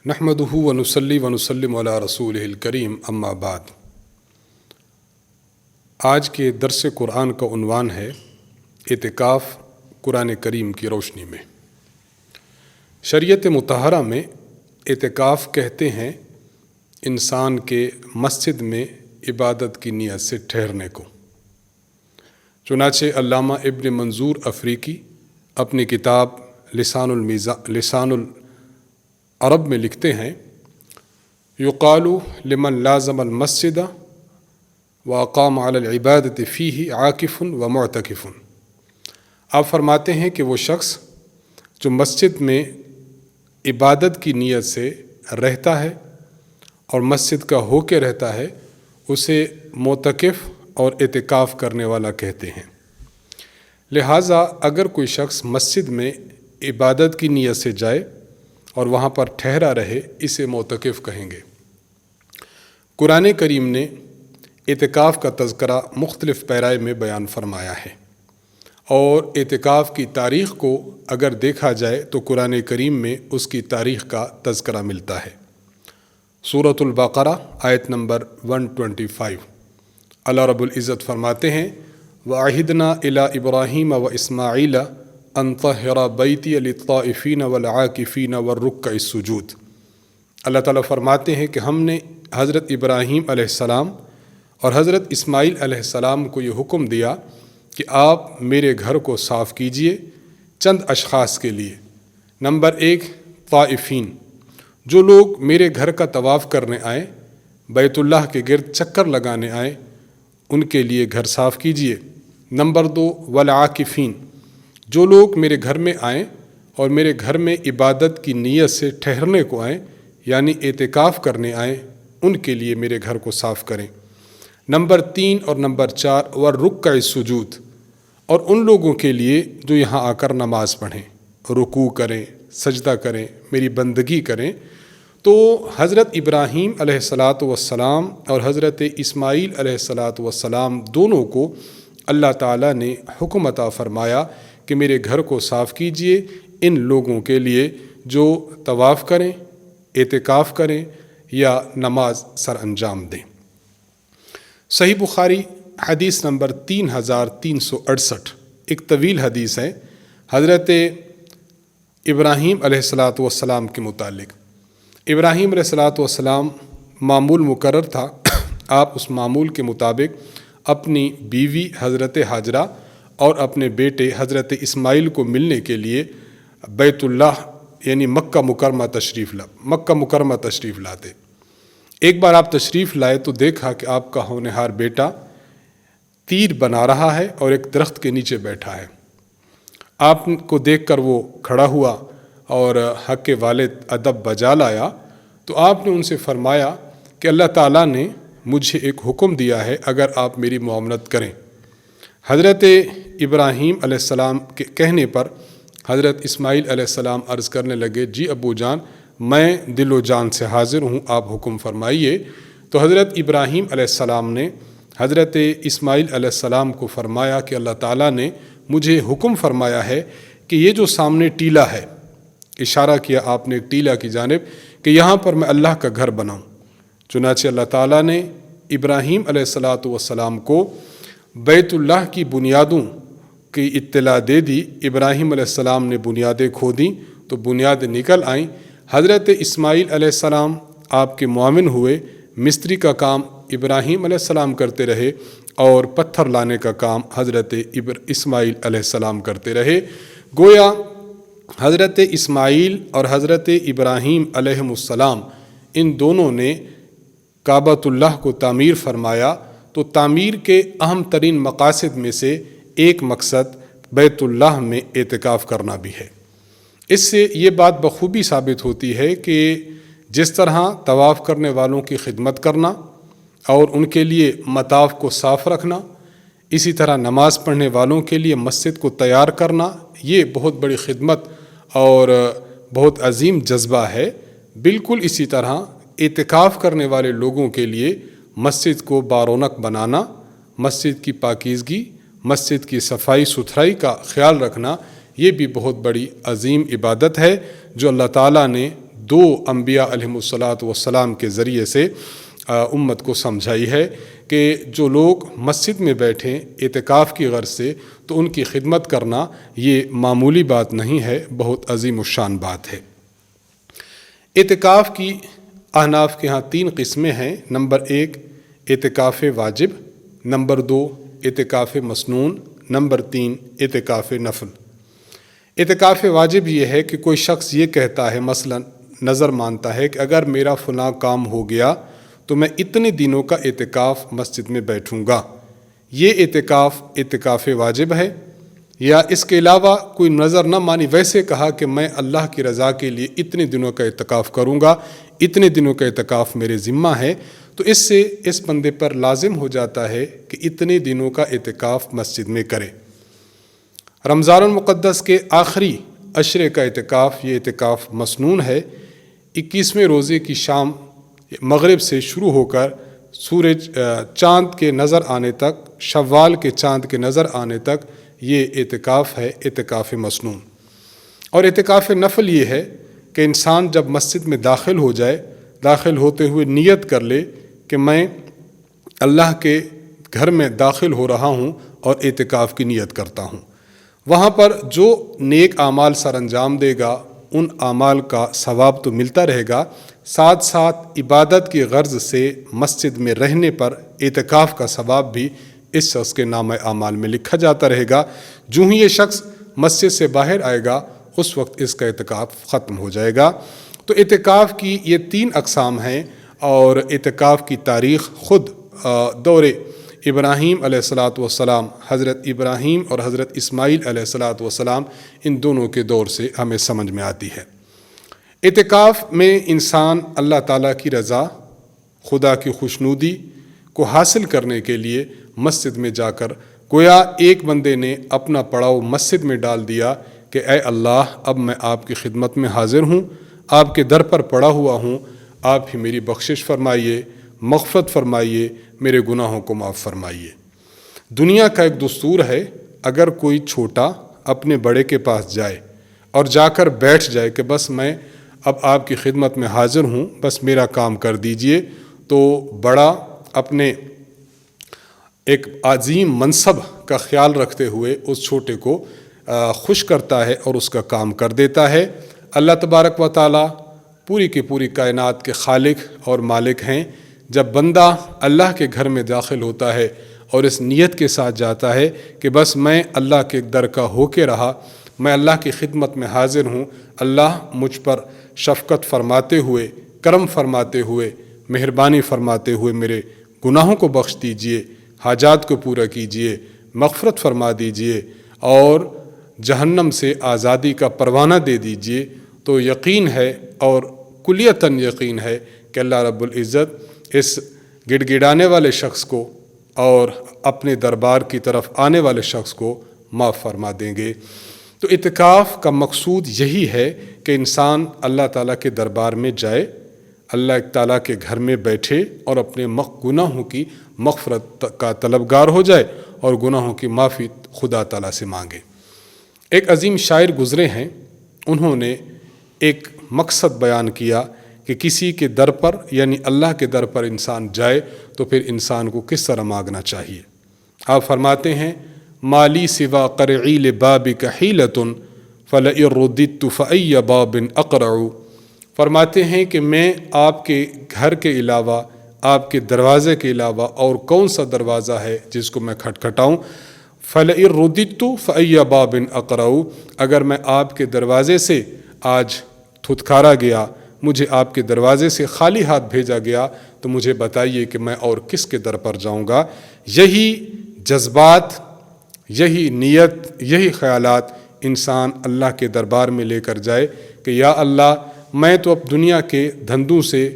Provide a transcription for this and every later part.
نحمدہ ونصلی ونسلم علی رسولہ الکریم اما بعد۔ آج کے درس قرآن کا عنوان ہے اعتکاف قرآن کریم کی روشنی میں۔ شریعت مطہرہ میں اعتکاف کہتے ہیں انسان کے مسجد میں عبادت کی نیت سے ٹھہرنے کو۔ چنانچہ علامہ ابن منظور افریقی اپنی کتاب لسان العرب میں لکھتے ہیں، یقال لمن لازم المسجد واقام علی العبادۃ فیہ عاکف و معتکف۔ آپ فرماتے ہیں کہ وہ شخص جو مسجد میں عبادت کی نیت سے رہتا ہے اور مسجد کا ہو کے رہتا ہے اسے معتکف اور اعتکاف کرنے والا کہتے ہیں۔ لہٰذا اگر کوئی شخص مسجد میں عبادت کی نیت سے جائے اور وہاں پر ٹھہرا رہے اسے معتکف کہیں گے۔ قرآن کریم نے اعتکاف کا تذکرہ مختلف پیرائے میں بیان فرمایا ہے، اور اعتکاف کی تاریخ کو اگر دیکھا جائے تو قرآن کریم میں اس کی تاریخ کا تذکرہ ملتا ہے۔ سورۃ البقرہ آیت نمبر 125، اللہ رب العزت فرماتے ہیں، وَعَهِدْنَا إِلَىٰ إِبْرَاهِيمَ وَإِسْمَاعِيلَ أَن طَهِّرَ بَيْتِيَ لِلطَّائِفِينَ وَالْعَاكِفِينَ وَالرُّكَّعِ السُّجُودِ۔ اللہ تعالیٰ فرماتے ہیں کہ ہم نے حضرت ابراہیم علیہ السلام اور حضرت اسماعیل علیہ السلام کو یہ حکم دیا کہ آپ میرے گھر کو صاف کیجئے چند اشخاص کے لیے۔ نمبر 1، طائفین، جو لوگ میرے گھر کا طواف کرنے آئیں، بیت اللہ کے گرد چکر لگانے آئیں، ان کے لیے گھر صاف کیجئے۔ نمبر 2، والعاکفین، جو لوگ میرے گھر میں آئیں اور میرے گھر میں عبادت کی نیت سے ٹھہرنے کو آئیں یعنی اعتکاف کرنے آئیں، ان کے لیے میرے گھر کو صاف کریں۔ نمبر 3 اور نمبر 4، والرکع السجود، اور ان لوگوں کے لیے جو یہاں آ کر نماز پڑھیں، رکوع کریں، سجدہ کریں، میری بندگی کریں۔ تو حضرت ابراہیم علیہ السلام اور حضرت اسماعیل علیہ السلام دونوں کو اللہ تعالیٰ نے حکم عطا فرمایا کہ میرے گھر کو صاف کیجئے ان لوگوں کے لیے جو طواف کریں، اعتکاف کریں یا نماز سر انجام دیں۔ صحیح بخاری حدیث نمبر 3368، ایک طویل حدیث ہے حضرت ابراہیم علیہ السلام کے متعلق۔ ابراہیم علیہ السلام معمول مقرر تھا، آپ اس معمول کے مطابق اپنی بیوی حضرت ہاجرہ اور اپنے بیٹے حضرت اسماعیل کو ملنے کے لیے بیت اللہ یعنی مکہ مکرمہ تشریف لاتے۔ ایک بار آپ تشریف لائے تو دیکھا کہ آپ کا ہونہار بیٹا تیر بنا رہا ہے اور ایک درخت کے نیچے بیٹھا ہے۔ آپ کو دیکھ کر وہ کھڑا ہوا اور حق والد ادب بجا لایا، تو آپ نے ان سے فرمایا کہ اللہ تعالیٰ نے مجھے ایک حکم دیا ہے اگر آپ میری معاملت کریں۔ حضرت ابراہیم علیہ السلام کے کہنے پر حضرت اسماعیل علیہ السلام عرض کرنے لگے، جی ابو جان میں دل و جان سے حاضر ہوں، آپ حکم فرمائیے۔ تو حضرت ابراہیم علیہ السلام نے حضرت اسماعیل علیہ السلام کو فرمایا کہ اللہ تعالیٰ نے مجھے حکم فرمایا ہے کہ یہ جو سامنے ٹیلا ہے، اشارہ کیا آپ نے ایک ٹیلا کی جانب، کہ یہاں پر میں اللہ کا گھر بناؤں۔ چنانچہ اللہ تعالیٰ نے ابراہیم علیہ السلام کو بیت اللہ کی بنیادوں کی اطلاع دے دی۔ ابراہیم علیہ السلام نے بنیادیں کھودیں تو بنیادیں نکل آئیں۔ حضرت اسماعیل علیہ السلام آپ کے معاون ہوئے، مستری کا کام ابراہیم علیہ السلام کرتے رہے اور پتھر لانے کا کام حضرت اسماعیل علیہ السلام کرتے رہے۔ گویا حضرت اسماعیل اور حضرت ابراہیم علیہ السلام ان دونوں نے کعبۃ اللہ کو تعمیر فرمایا، تو تعمیر کے اہم ترین مقاصد میں سے ایک مقصد بیت اللہ میں اعتکاف کرنا بھی ہے۔ اس سے یہ بات بخوبی ثابت ہوتی ہے کہ جس طرح طواف کرنے والوں کی خدمت کرنا اور ان کے لیے مطاف کو صاف رکھنا، اسی طرح نماز پڑھنے والوں کے لیے مسجد کو تیار کرنا، یہ بہت بڑی خدمت اور بہت عظیم جذبہ ہے۔ بالکل اسی طرح اعتکاف کرنے والے لوگوں کے لیے مسجد کو بارونق بنانا، مسجد کی پاکیزگی، مسجد کی صفائی ستھرائی کا خیال رکھنا، یہ بھی بہت بڑی عظیم عبادت ہے جو اللہ تعالیٰ نے دو انبیاء علیہمُ السلام کے ذریعے سے امت کو سمجھائی ہے کہ جو لوگ مسجد میں بیٹھیں اعتکاف کی غرض سے تو ان کی خدمت کرنا یہ معمولی بات نہیں ہے، بہت عظیم الشان بات ہے۔ اعتکاف کی احناف کے ہاں 3 قسمیں ہیں۔ نمبر 1 اعتکاف واجب، نمبر 2 اعتکاف مسنون، نمبر 3 اعتکاف نفل۔ اعتکاف واجب یہ ہے کہ کوئی شخص یہ کہتا ہے، مثلا نظر مانتا ہے کہ اگر میرا فلاں کام ہو گیا تو میں اتنے دنوں کا اعتکاف مسجد میں بیٹھوں گا، یہ اعتکاف واجب ہے۔ یا اس کے علاوہ کوئی نظر نہ مانی، ویسے کہا کہ میں اللہ کی رضا کے لیے اتنے دنوں کا اعتکاف کروں گا، اتنے دنوں کا اعتکاف میرے ذمہ ہے، تو اس سے اس بندے پر لازم ہو جاتا ہے کہ اتنے دنوں کا اعتکاف مسجد میں کرے۔ رمضان المقدس کے آخری عشرے کا اعتکاف، یہ اعتکاف مسنون ہے۔ 21ویں روزے کی شام مغرب سے شروع ہو کر چاند کے نظر آنے تک، شوال کے چاند کے نظر آنے تک یہ اعتکاف ہے، اعتکاف مسنون۔ اور اعتکاف نفل یہ ہے کہ انسان جب مسجد میں داخل ہو جائے، داخل ہوتے ہوئے نیت کر لے کہ میں اللہ کے گھر میں داخل ہو رہا ہوں اور اعتکاف کی نیت کرتا ہوں۔ وہاں پر جو نیک اعمال سر انجام دے گا ان اعمال کا ثواب تو ملتا رہے گا، ساتھ ساتھ عبادت کی غرض سے مسجد میں رہنے پر اعتکاف کا ثواب بھی اس شخص کے نامہ اعمال میں لکھا جاتا رہے گا۔ جو ہی یہ شخص مسجد سے باہر آئے گا اس وقت اس کا اعتکاف ختم ہو جائے گا۔ تو اعتکاف کی یہ 3 اقسام ہیں، اور اعتکاف کی تاریخ خود دور ابراہیم علیہ السلام، حضرت ابراہیم اور حضرت اسماعیل علیہ السلام، ان دونوں کے دور سے ہمیں سمجھ میں آتی ہے۔ اعتکاف میں انسان اللہ تعالیٰ کی رضا، خدا کی خوشنودی کو حاصل کرنے کے لیے مسجد میں جا کر، گویا ایک بندے نے اپنا پڑاؤ مسجد میں ڈال دیا کہ اے اللہ، اب میں آپ کی خدمت میں حاضر ہوں، آپ کے در پر پڑا ہوا ہوں، آپ ہی میری بخشش فرمائیے، مغفرت فرمائیے، میرے گناہوں کو معاف فرمائیے۔ دنیا کا ایک دستور ہے، اگر کوئی چھوٹا اپنے بڑے کے پاس جائے اور جا کر بیٹھ جائے کہ بس میں اب آپ کی خدمت میں حاضر ہوں، بس میرا کام کر دیجئے، تو بڑا اپنے ایک عظیم منصب کا خیال رکھتے ہوئے اس چھوٹے کو خوش کرتا ہے اور اس کا کام کر دیتا ہے۔ اللہ تبارک و تعالیٰ پوری کی پوری کائنات کے خالق اور مالک ہیں۔ جب بندہ اللہ کے گھر میں داخل ہوتا ہے اور اس نیت کے ساتھ جاتا ہے کہ بس میں اللہ کے در کا ہو کے رہا، میں اللہ کی خدمت میں حاضر ہوں، اللہ مجھ پر شفقت فرماتے ہوئے، کرم فرماتے ہوئے، مہربانی فرماتے ہوئے میرے گناہوں کو بخش دیجئے، حاجات کو پورا کیجئے، مغفرت فرما دیجئے اور جہنم سے آزادی کا پروانہ دے دیجئے، تو یقین ہے اور کلیتاً یقین ہے کہ اللہ رب العزت اس گڑ گڑانے والے شخص کو اور اپنے دربار کی طرف آنے والے شخص کو معاف فرما دیں گے۔ تو اعتکاف کا مقصود یہی ہے کہ انسان اللہ تعالیٰ کے دربار میں جائے، اللہ تعالیٰ کے گھر میں بیٹھے اور اپنے گناہوں کی مغفرت کا طلبگار ہو جائے اور گناہوں کی معافی خدا تعالیٰ سے مانگے۔ ایک عظیم شاعر گزرے ہیں، انہوں نے ایک مقصد بیان کیا کہ کسی کے در پر یعنی اللہ کے در پر انسان جائے تو پھر انسان کو کس طرح مانگنا چاہیے۔ آپ فرماتے ہیں، مالی سوا قرعیل بابک حیلۃ فلئن رددت فأی باب اقرع۔ فرماتے ہیں کہ میں آپ کے گھر کے علاوہ، آپ کے دروازے کے علاوہ اور کون سا دروازہ ہے جس کو میں کھٹکھٹاؤں۔ فلئن رددت فأی باب اقرع، اگر میں آپ کے دروازے سے آج تھتکارا گیا، مجھے آپ کے دروازے سے خالی ہاتھ بھیجا گیا، تو مجھے بتائیے کہ میں اور کس کے در پر جاؤں گا۔ یہی جذبات، یہی نیت، یہی خیالات انسان اللہ کے دربار میں لے کر جائے کہ یا اللہ، میں تو اب دنیا کے دھندوں سے،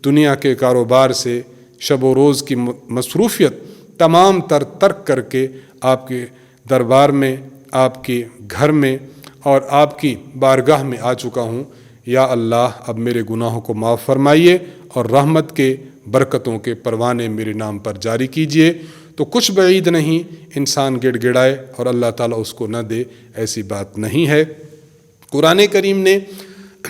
دنیا کے کاروبار سے، شب و روز کی مصروفیت تمام تر ترک کر کے آپ کے دربار میں، آپ کے گھر میں اور آپ کی بارگاہ میں آ چکا ہوں۔ یا اللہ، اب میرے گناہوں کو معاف فرمائیے اور رحمت کے برکتوں کے پروانے میرے نام پر جاری کیجیے۔ تو کچھ بعید نہیں انسان گڑ گڑائے اور اللہ تعالیٰ اس کو نہ دے، ایسی بات نہیں ہے۔ قرآن کریم نے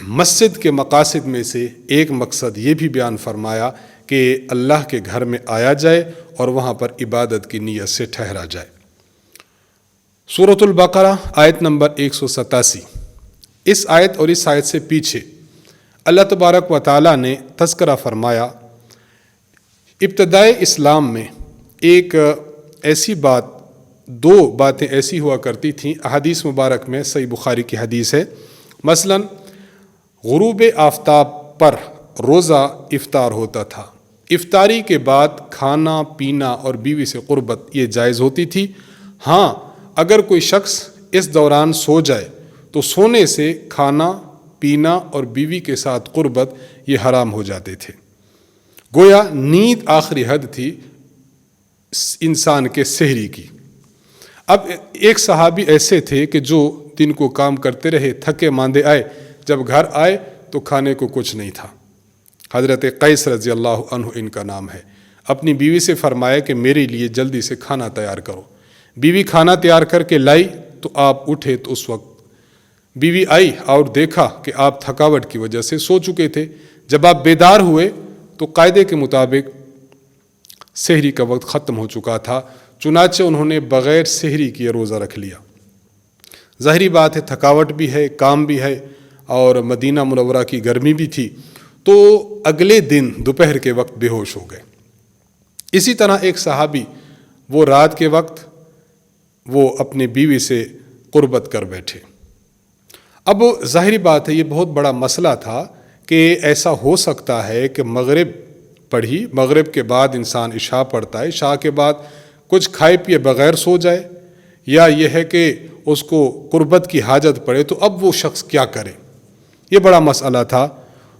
مسجد کے مقاصد میں سے ایک مقصد یہ بھی بیان فرمایا کہ اللہ کے گھر میں آیا جائے اور وہاں پر عبادت کی نیت سے ٹھہرا جائے۔ سورۃ البقرہ آیت نمبر 187، اس آیت اور اس آیت سے پیچھے اللہ تبارک و تعالیٰ نے تذکرہ فرمایا ابتدائے اسلام میں ایک ایسی بات، دو باتیں ایسی ہوا کرتی تھیں، احادیث مبارک میں صحیح بخاری کی حدیث ہے، مثلا غروب آفتاب پر روزہ افطار ہوتا تھا، افطاری کے بعد کھانا پینا اور بیوی سے قربت یہ جائز ہوتی تھی۔ ہاں اگر کوئی شخص اس دوران سو جائے تو سونے سے کھانا پینا اور بیوی کے ساتھ قربت یہ حرام ہو جاتے تھے۔ گویا نیند آخری حد تھی انسان کے سحری کی۔ اب ایک صحابی ایسے تھے کہ جو دن کو کام کرتے رہے، تھکے ماندے آئے، جب گھر آئے تو کھانے کو کچھ نہیں تھا۔ حضرت قیس رضی اللہ عنہ ان کا نام ہے، اپنی بیوی سے فرمایا کہ میرے لیے جلدی سے کھانا تیار کرو۔ بیوی کھانا تیار کر کے لائی تو آپ اٹھے تو اس وقت بیوی آئی اور دیکھا کہ آپ تھکاوٹ کی وجہ سے سو چکے تھے۔ جب آپ بیدار ہوئے تو قاعدے کے مطابق سحری کا وقت ختم ہو چکا تھا، چنانچہ انہوں نے بغیر سحری کیے روزہ رکھ لیا۔ ظاہری بات ہے تھکاوٹ بھی ہے، کام بھی ہے، اور مدینہ منورہ کی گرمی بھی تھی، تو اگلے دن دوپہر کے وقت بے ہوش ہو گئے۔ اسی طرح ایک صحابی وہ رات کے وقت وہ اپنی بیوی سے قربت کر بیٹھے۔ اب ظاہری بات ہے یہ بہت بڑا مسئلہ تھا کہ ایسا ہو سکتا ہے کہ مغرب پڑھی، مغرب کے بعد انسان عشاء پڑھتا ہے، عشاء کے بعد کچھ کھائے پیے بغیر سو جائے، یا یہ ہے کہ اس کو قربت کی حاجت پڑے، تو اب وہ شخص کیا کرے؟ یہ بڑا مسئلہ تھا۔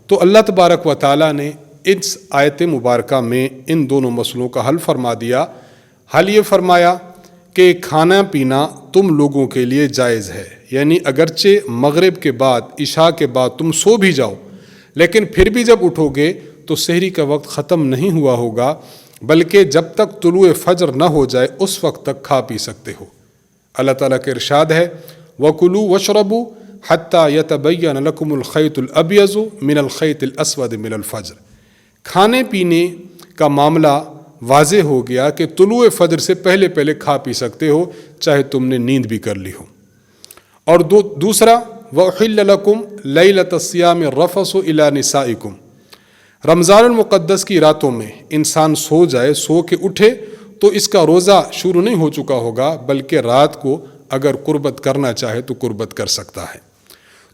تو اللہ تبارک و تعالیٰ نے اس آیت مبارکہ میں ان دونوں مسئلوں کا حل فرما دیا۔ حل یہ فرمایا کہ کھانا پینا تم لوگوں کے لیے جائز ہے، یعنی اگرچہ مغرب کے بعد، عشاء کے بعد تم سو بھی جاؤ، لیکن پھر بھی جب اٹھو گے تو سحری کا وقت ختم نہیں ہوا ہوگا، بلکہ جب تک طلوع فجر نہ ہو جائے اس وقت تک کھا پی سکتے ہو۔ اللہ تعالیٰ کا ارشاد ہے وَكُلُوا وَاشْرَبُوا حَتَّى يَتَبَيَّنَ لَكُمُ الْخَيْطُ الْأَبْيَضُ مِنَ الْخَيْطِ الْأَسْوَدِ مِنَ الْفَجْرِ۔ کھانے پینے کا معاملہ واضح ہو گیا کہ طلوع فجر سے پہلے پہلے کھا پی سکتے ہو، چاہے تم نے نیند بھی کر لی ہو۔ اور دوسرا وَأُحِلَّ لَكُمْ لَيْلَةَ الصِّيَامِ الرَّفَثُ إِلَىٰ نِسَائِكُمْ۔ رمضان المقدس کی راتوں میں انسان سو جائے، سو کے اٹھے تو اس کا روزہ شروع نہیں ہو چکا ہوگا، بلکہ رات کو اگر قربت کرنا چاہے تو قربت کر سکتا ہے۔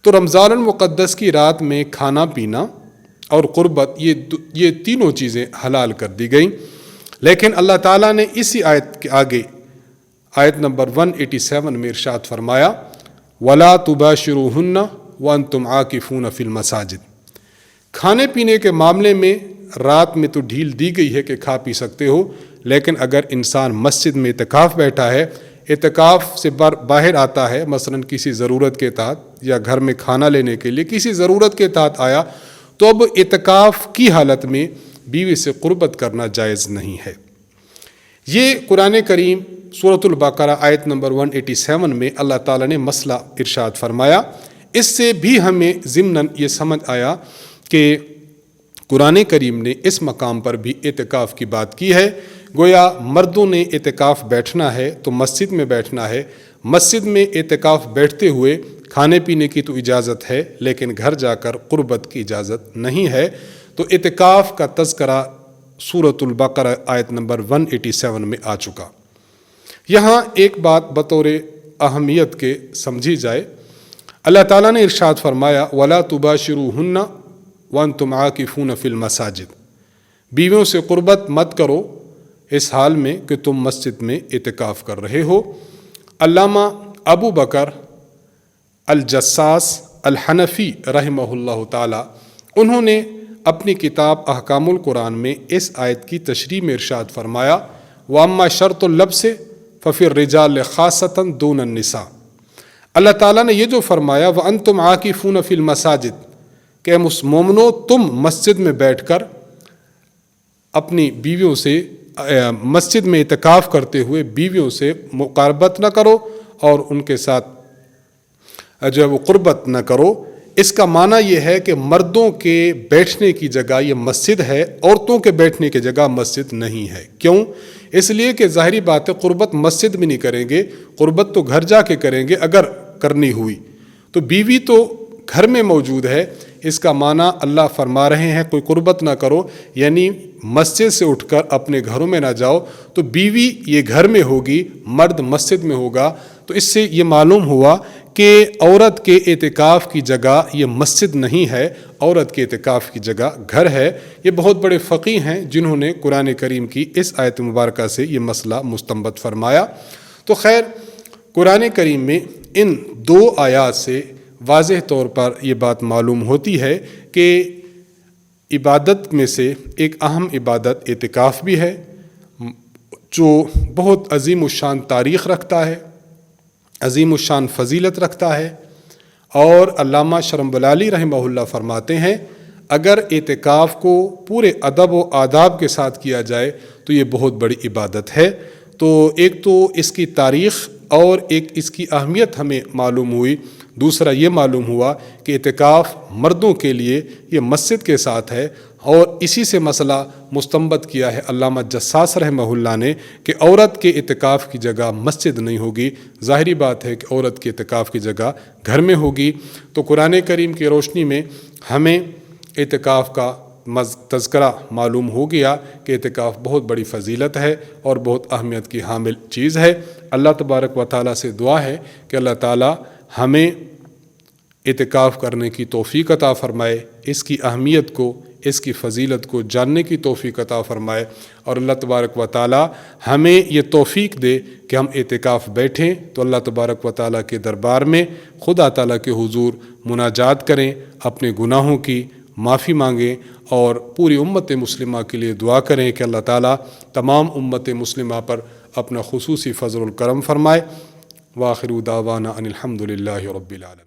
تو رمضان المقدس کی رات میں کھانا پینا اور قربت یہ تینوں چیزیں حلال کر دی گئیں، لیکن اللہ تعالیٰ نے اسی آیت کے آگے آیت نمبر 187 میں ارشاد فرمایا وَلَا تُبَاشِرُوهُنَّ وَأَنْتُمْ عَاكِفُونَ فِي الْمَسَاجِدِ۔ کھانے پینے کے معاملے میں رات میں تو ڈھیل دی گئی ہے کہ کھا پی سکتے ہو، لیکن اگر انسان مسجد میں اعتکاف بیٹھا ہے، اعتکاف سے باہر آتا ہے، مثلا کسی ضرورت کے تحت یا گھر میں کھانا لینے کے لیے کسی ضرورت کے تحت آیا، تو اب اعتکاف کی حالت میں بیوی سے قربت کرنا جائز نہیں ہے۔ یہ قرآن کریم سورۃ البقرہ آیت نمبر 187 میں اللہ تعالیٰ نے مسئلہ ارشاد فرمایا۔ اس سے بھی ہمیں ضمناً یہ سمجھ آیا کہ قرآن کریم نے اس مقام پر بھی اعتکاف کی بات کی ہے۔ گویا مردوں نے اعتکاف بیٹھنا ہے تو مسجد میں بیٹھنا ہے، مسجد میں اعتکاف بیٹھتے ہوئے کھانے پینے کی تو اجازت ہے، لیکن گھر جا کر قربت کی اجازت نہیں ہے۔ تو اعتکاف کا تذکرہ سورۃ البقرہ آیت نمبر 187 میں آ چکا۔ یہاں ایک بات بطور اہمیت کے سمجھی جائے، اللہ تعالیٰ نے ارشاد فرمایا وَلَا تُبَاشِرُوهُنَّ وَأَنْتُمْ عَاكِفُونَ فِي الْمَسَاجِدِ۔ بیویوں سے قربت مت کرو اس حال میں کہ تم مسجد میں اعتکاف کر رہے ہو۔ علامہ ابو بکر الجساس الحنفی رحمہ اللہ تعالی، انہوں نے اپنی کتاب احکام القرآن میں اس آیت کی تشریح میں ارشاد فرمایا وَأَمَّا شَرْطُ اللَّبْسِ فَفِي الرِّجَالِ خَاصَّةً دُونَ النِّسَاءِ۔ اللہ تعالیٰ نے یہ جو فرمایا وَأَنْتُمْ عَاكِفُونَ فِي الْمَسَاجِدِ کہ مومنو تم مسجد میں بیٹھ کر اپنی بیویوں سے مسجد میں اعتکاف کرتے ہوئے بیویوں سے مقاربت نہ کرو اور ان کے ساتھ جو ہے وہ قربت نہ کرو۔ اس کا معنی یہ ہے کہ مردوں کے بیٹھنے کی جگہ یہ مسجد ہے، عورتوں کے بیٹھنے کی جگہ مسجد نہیں ہے۔ کیوں؟ اس لیے کہ ظاہری بات ہے قربت مسجد میں نہیں کریں گے، قربت تو گھر جا کے کریں گے اگر کرنی ہوئی، تو بیوی تو گھر میں موجود ہے۔ اس کا معنی اللہ فرما رہے ہیں کوئی قربت نہ کرو، یعنی مسجد سے اٹھ کر اپنے گھروں میں نہ جاؤ، تو بیوی یہ گھر میں ہوگی، مرد مسجد میں ہوگا۔ تو اس سے یہ معلوم ہوا کہ عورت کے اعتکاف کی جگہ یہ مسجد نہیں ہے، عورت کے اعتکاف کی جگہ گھر ہے۔ یہ بہت بڑے فقیہ ہیں جنہوں نے قرآن کریم کی اس آیت مبارکہ سے یہ مسئلہ مستنبط فرمایا۔ تو خیر، قرآن کریم میں ان دو آیات سے واضح طور پر یہ بات معلوم ہوتی ہے کہ عبادت میں سے ایک اہم عبادت اعتکاف بھی ہے، جو بہت عظیم الشان تاریخ رکھتا ہے، عظیم الشان فضیلت رکھتا ہے۔ اور علامہ شرمبلالی رحمہ اللہ فرماتے ہیں اگر اعتکاف کو پورے ادب و آداب کے ساتھ کیا جائے تو یہ بہت بڑی عبادت ہے۔ تو ایک تو اس کی تاریخ اور ایک اس کی اہمیت ہمیں معلوم ہوئی، دوسرا یہ معلوم ہوا کہ اعتکاف مردوں کے لیے یہ مسجد کے ساتھ ہے، اور اسی سے مسئلہ مستنبط کیا ہے علامہ جساس رحمہ اللہ نے کہ عورت کے اعتکاف کی جگہ مسجد نہیں ہوگی۔ ظاہری بات ہے کہ عورت کے اعتکاف کی جگہ گھر میں ہوگی۔ تو قرآن کریم کی روشنی میں ہمیں اعتکاف کا تذکرہ معلوم ہو گیا کہ اعتکاف بہت بڑی فضیلت ہے اور بہت اہمیت کی حامل چیز ہے۔ اللہ تبارک و تعالیٰ سے دعا ہے کہ اللہ تعالیٰ ہمیں اعتکاف کرنے کی توفیق عطا فرمائے، اس کی اہمیت کو، اس کی فضیلت کو جاننے کی توفیق عطا فرمائے، اور اللہ تبارک و تعالیٰ ہمیں یہ توفیق دے کہ ہم اعتکاف بیٹھیں تو اللہ تبارک و تعالیٰ کے دربار میں خدا تعالیٰ کے حضور مناجات کریں، اپنے گناہوں کی معافی مانگیں، اور پوری امت مسلمہ کے لیے دعا کریں کہ اللہ تعالیٰ تمام امت مسلمہ پر اپنا خصوصی فضل و کرم فرمائے۔ وآخر دعوانا ان الحمد للہ رب العالمین۔